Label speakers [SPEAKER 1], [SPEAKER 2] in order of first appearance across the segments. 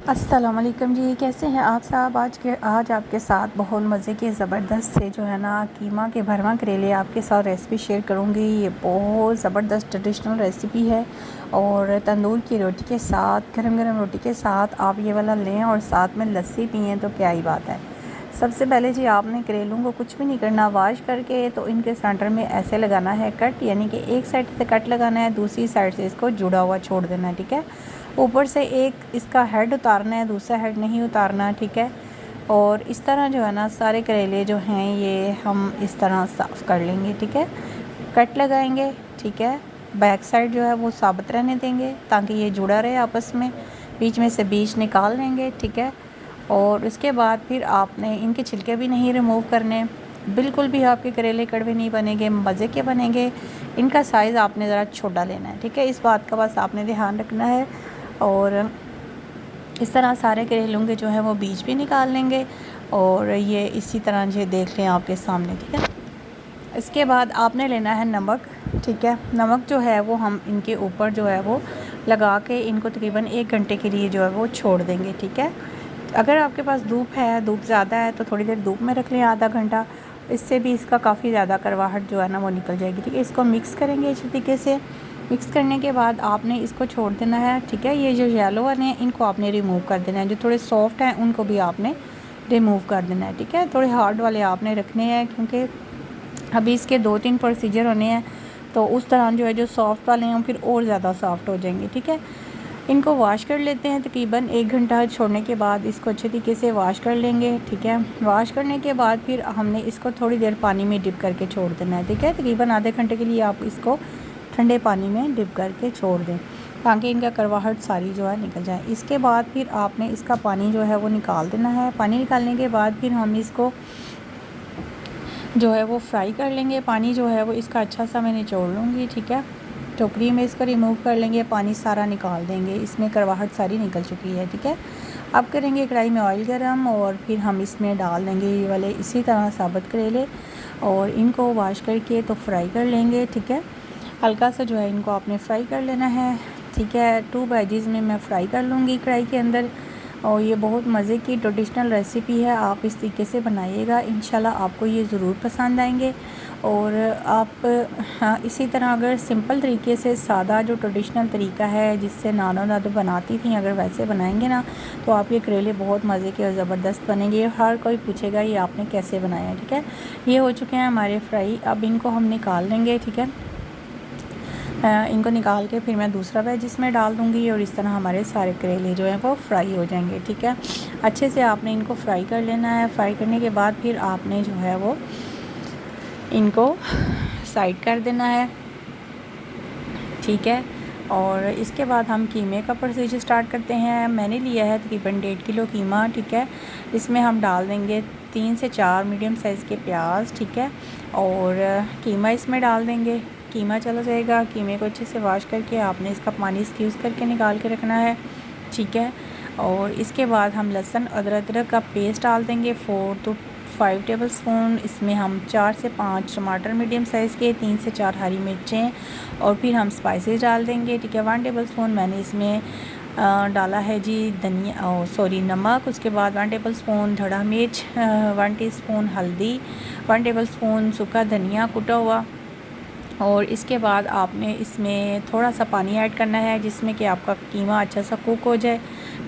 [SPEAKER 1] अस्सलाम वालेकुम जी, कैसे हैं आप साहब। आज आपके साथ बहुत मज़े के ज़बरदस्त से जो है ना कीमा के भरवा करेले आपके साथ रेसिपी शेयर करूंगी। ये बहुत ज़बरदस्त ट्रेडिशनल रेसिपी है और तंदूर की रोटी के साथ, गरम गरम रोटी के साथ आप ये वाला लें और साथ में लस्सी पिएँ तो क्या ही बात है। सबसे पहले जी आपने करेलों को कुछ भी नहीं करना, वाश करके तो इनके सेंटर में ऐसे लगाना है कट, यानी कि एक साइड से कट लगाना है, दूसरी साइड से इसको जुड़ा हुआ छोड़ देना है। ठीक है, ऊपर से एक इसका हेड उतारना है, दूसरा हेड नहीं उतारना। ठीक है, और इस तरह जो है ना सारे करेले जो हैं ये हम इस तरह साफ़ कर लेंगे। ठीक है, कट लगाएंगे। ठीक है, बैक साइड जो है वो साबित रहने देंगे ताकि ये जुड़ा रहे आपस में, बीच में से बीज निकाल लेंगे। ठीक है, और उसके बाद फिर आपने इनके छिलके भी नहीं रिमूव करने, बिल्कुल भी आपके करेले कड़वे नहीं बनेंगे, मज़े के बनेंगे। इनका साइज़ आपने ज़रा छोटा लेना है। ठीक है, इस बात का बस आपने ध्यान रखना है। और इस तरह सारे करेलों के जो है वो बीज भी निकाल लेंगे और ये इसी तरह जो देख लें आपके सामने। ठीक है, इसके बाद आपने लेना है नमक। ठीक है, नमक जो है वो हम इनके ऊपर जो है वो लगा के इनको तकरीबन 1 घंटे के लिए जो है वो छोड़ देंगे। ठीक है, अगर आपके पास धूप है, धूप ज़्यादा है तो थोड़ी देर धूप में रख लें, आधा घंटा, इससे भी इसका काफ़ी ज़्यादा करवाहट जो है ना वो निकल जाएगी। ठीक है, इसको मिक्स करेंगे इसी तरीके से। मिक्स करने के बाद आपने इसको छोड़ देना है। ठीक है, ये जो येलो वाले हैं इनको आपने रिमूव कर देना है, जो थोड़े सॉफ्ट हैं उनको भी आपने रिमूव कर देना है। ठीक है, थोड़े हार्ड वाले आपने रखने हैं क्योंकि अभी इसके 2-3 प्रोसीजर होने हैं, तो उस तरह जो है जो सॉफ्ट वाले हैं फिर और ज़्यादा सॉफ्ट हो जाएंगे। ठीक है, इनको वॉश कर लेते हैं, तकरीबन 1 घंटा छोड़ने के बाद इसको अच्छे तरीके से वॉश कर लेंगे। ठीक है, वॉश करने के बाद फिर हमने इसको थोड़ी देर पानी में डिप करके छोड़ देना है। ठीक है, तकरीबन आधे घंटे के लिए आप इसको ठंडे पानी में डिप करके छोड़ दें ताकि इनका करवाहट सारी जो है निकल जाए। इसके बाद फिर आपने इसका पानी जो है वो निकाल देना है। पानी निकालने के बाद फिर हम इसको जो है वो फ्राई कर लेंगे। पानी जो है वो इसका अच्छा सा मैं निचोड़ लूँगी। ठीक है, टोकरी में इसको रिमूव कर लेंगे, पानी सारा निकाल देंगे, इसमें करवाहट सारी निकल चुकी है। ठीक है, अब करेंगे कढ़ाई में ऑयल गरम और फिर हम इसमें डाल देंगे ये वाले इसी तरह साबुत करेले और इनको वॉश करके तो फ्राई कर लेंगे। ठीक है, हल्का सा जो है इनको आपने फ्राई कर लेना है। ठीक है, 2 वेजिज़ में मैं फ्राई कर लूँगी कढ़ाई के अंदर और ये बहुत मज़े की ट्रेडिशनल रेसिपी है। आप इस तरीके से बनाइएगा, इंशाल्लाह आपको ये ज़रूर पसंद आएंगे। और आप हाँ, इसी तरह अगर सिंपल तरीके से सादा जो ट्रेडिशनल तरीका है जिससे नानो दादू बनाती थी, अगर वैसे बनाएंगे ना तो आपके करेले बहुत मज़े के और ज़बरदस्त बनेंगे। हर कोई पूछेगा ये आपने कैसे बनाया। ठीक है, ये हो चुके हैं हमारे फ्राई, अब इनको हम निकाल लेंगे। ठीक है, इनको निकाल के फिर मैं दूसरा वेज इसमें डाल दूँगी और इस तरह हमारे सारे करेले जो हैं वो फ्राई हो जाएंगे। ठीक है, अच्छे से आपने इनको फ्राई कर लेना है। फ्राई करने के बाद फिर आपने जो है वो इनको साइड कर देना है। ठीक है, और इसके बाद हम कीमे का प्रोसीजर स्टार्ट करते हैं। मैंने लिया है तकरीबन 1.5 किलो कीमा। ठीक है, इसमें हम डाल देंगे 3 से 4 मीडियम साइज़ के प्याज। ठीक है, और कीमा इसमें डाल देंगे। कीमा चला जाएगा, कीमे को अच्छे से वॉश करके आपने इसका पानी एक्सक्यूज़ करके निकाल के रखना है। ठीक है, और इसके बाद हम लहसुन अदरक का पेस्ट डाल देंगे 4 to 5 टेबल स्पून। इसमें हम 4 से 5 टमाटर मीडियम साइज़ के, 3 से 4 हरी मिर्चें और फिर हम स्पाइसेस डाल देंगे। ठीक है, 1 टेबल स्पून मैंने इसमें डाला है जी नमक। उसके बाद 1 टेबल स्पून धड़ा मिर्च, 1 टीस्पून हल्दी, 1 टेबल स्पून सूखा धनिया कुटा हुआ। और इसके बाद आपने इसमें थोड़ा सा पानी ऐड करना है जिसमें कि आपका कीमा अच्छा सा कुक हो जाए।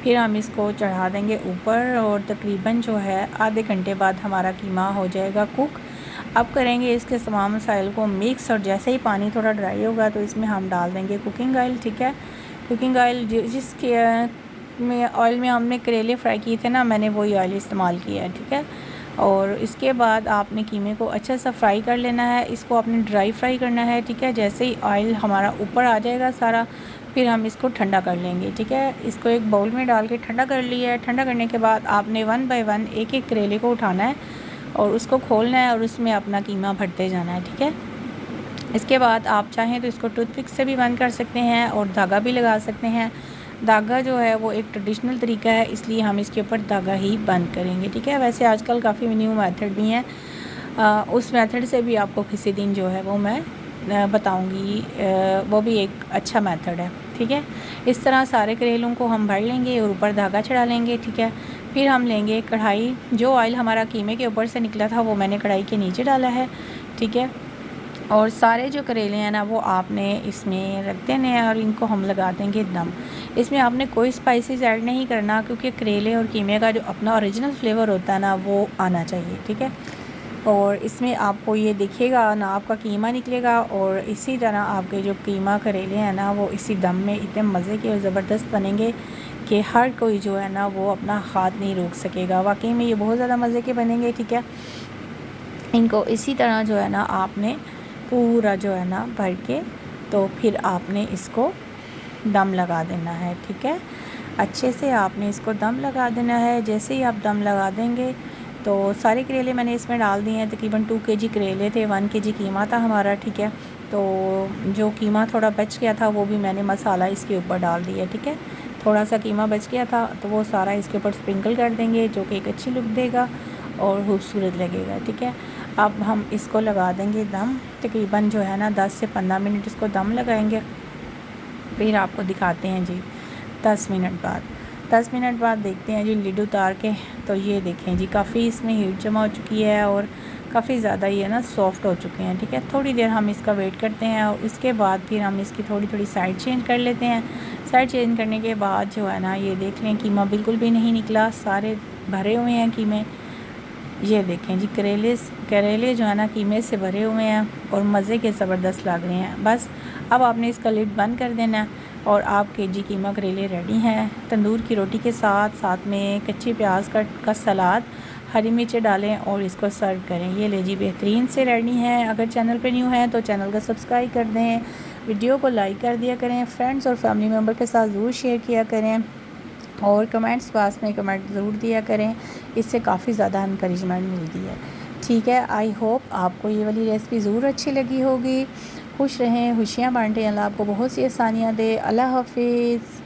[SPEAKER 1] फिर हम इसको चढ़ा देंगे ऊपर और तकरीबन जो है आधे घंटे बाद हमारा कीमा हो जाएगा कुक। अब करेंगे इसके तमाम मसाइल को मिक्स और जैसे ही पानी थोड़ा ड्राई होगा तो इसमें हम डाल देंगे कुकिंग ऑयल। ठीक है, कुकिंग ऑयल जिसके ऑयल में हमने करेले फ्राई किए थे ना, मैंने वही ऑयल इस्तेमाल किया है। ठीक है, और इसके बाद आपने कीमे को अच्छा सा फ्राई कर लेना है, इसको आपने ड्राई फ्राई करना है। ठीक है, जैसे ही ऑयल हमारा ऊपर आ जाएगा सारा, फिर हम इसको ठंडा कर लेंगे। ठीक है, इसको एक बाउल में डाल के ठंडा कर लिया है। ठंडा करने के बाद आपने 1 बाय 1 एक एक करेले को उठाना है और उसको खोलना है और उसमें अपना कीमा भरते जाना है। ठीक है, इसके बाद आप चाहें तो इसको टूथपिक से भी बंद कर सकते हैं और धागा भी लगा सकते हैं। धागा जो है वो एक ट्रेडिशनल तरीका है, इसलिए हम इसके ऊपर धागा ही बंद करेंगे। ठीक है, वैसे आजकल काफ़ी न्यू मेथड भी हैं, उस मेथड से भी आपको किसी दिन जो है वो मैं बताऊंगी, वो भी एक अच्छा मेथड है। ठीक है, इस तरह सारे करेलों को हम भर लेंगे और ऊपर धागा चढ़ा लेंगे। ठीक है, फिर हम लेंगे कढ़ाई, जो ऑयल हमारा कीमे के ऊपर से निकला था वो मैंने कढ़ाई के नीचे डाला है। ठीक है, और सारे जो करेले हैं ना वो आपने इसमें रख देने हैं और इनको हम लगा देंगे दम। इसमें आपने कोई स्पाइसेस ऐड नहीं करना, क्योंकि करेले और कीमे का जो अपना ओरिजिनल फ्लेवर होता है ना वो आना चाहिए। ठीक है, और इसमें आपको ये दिखेगा ना, आपका कीमा निकलेगा और इसी तरह आपके जो कीमा करेले हैं ना वो इसी दम में इतने मज़े के और ज़बरदस्त बनेंगे कि हर कोई जो है ना वो अपना हाथ नहीं रोक सकेगा। वाकई में ये बहुत ज़्यादा मज़े के बनेंगे। ठीक है, इनको इसी तरह जो है ना आपने पूरा जो है ना भर के तो फिर आपने इसको दम लगा देना है। ठीक है, अच्छे से आपने इसको दम लगा देना है। जैसे ही आप दम लगा देंगे तो सारे करेले मैंने इसमें डाल दिए हैं। तकरीबन 2 kg करेले थे, 1 kg कीमा था हमारा। ठीक है, तो जो कीमा थोड़ा बच गया था वो भी मैंने मसाला इसके ऊपर डाल दिया। ठीक है, थोड़ा सा कीमा बच गया था तो वो सारा इसके ऊपर स्प्रिंकल कर देंगे, जो कि एक अच्छी लुक देगा और खूबसूरत लगेगा। ठीक है, अब हम इसको लगा देंगे दम। तकरीबन जो है ना 10 से 15 मिनट इसको दम लगाएंगे। फिर आपको दिखाते हैं जी 10 मिनट बाद। 10 मिनट बाद देखते हैं जी लिड उतार के, तो ये देखें जी काफ़ी इसमें हीट जमा हो चुकी है और काफ़ी ज़्यादा ये ना सॉफ़्ट हो चुके हैं। ठीक है, थोड़ी देर हम इसका वेट करते हैं और इसके बाद फिर हम इसकी थोड़ी थोड़ी साइड चेंज कर लेते हैं। साइड चेंज करने के बाद जो है ना ये देख लें कीमा बिल्कुल भी नहीं निकला, सारे भरे हुए हैं कीमे। ये देखें जी करेले जो है ना कीमे से भरे हुए हैं और मज़े के ज़बरदस्त लग रहे हैं। बस अब आपने इसका लिड बंद कर देना है और आप केजी कीमा करेले रेडी हैं तंदूर की रोटी के साथ। साथ में कच्ची प्याज का सलाद, हरी मिर्च डालें और इसको सर्व करें। ये ले जी बेहतरीन से रेडी हैं। अगर चैनल पे न्यू हैं तो चैनल को सब्सक्राइब कर दें, वीडियो को लाइक कर दिया करें, फ्रेंड्स और फैमिली मेम्बर के साथ ज़रूर शेयर किया करें और कमेंट्स बॉक्स में कमेंट ज़रूर दिया करें, इससे काफ़ी ज़्यादा इनकरेजमेंट मिलती है। ठीक है, आई होप आपको ये वाली रेसिपी ज़रूर अच्छी लगी होगी। खुश रहें, खुशियाँ बांटें, अल्लाह आपको बहुत सी आसानियाँ दे। अल्लाह हाफिज़।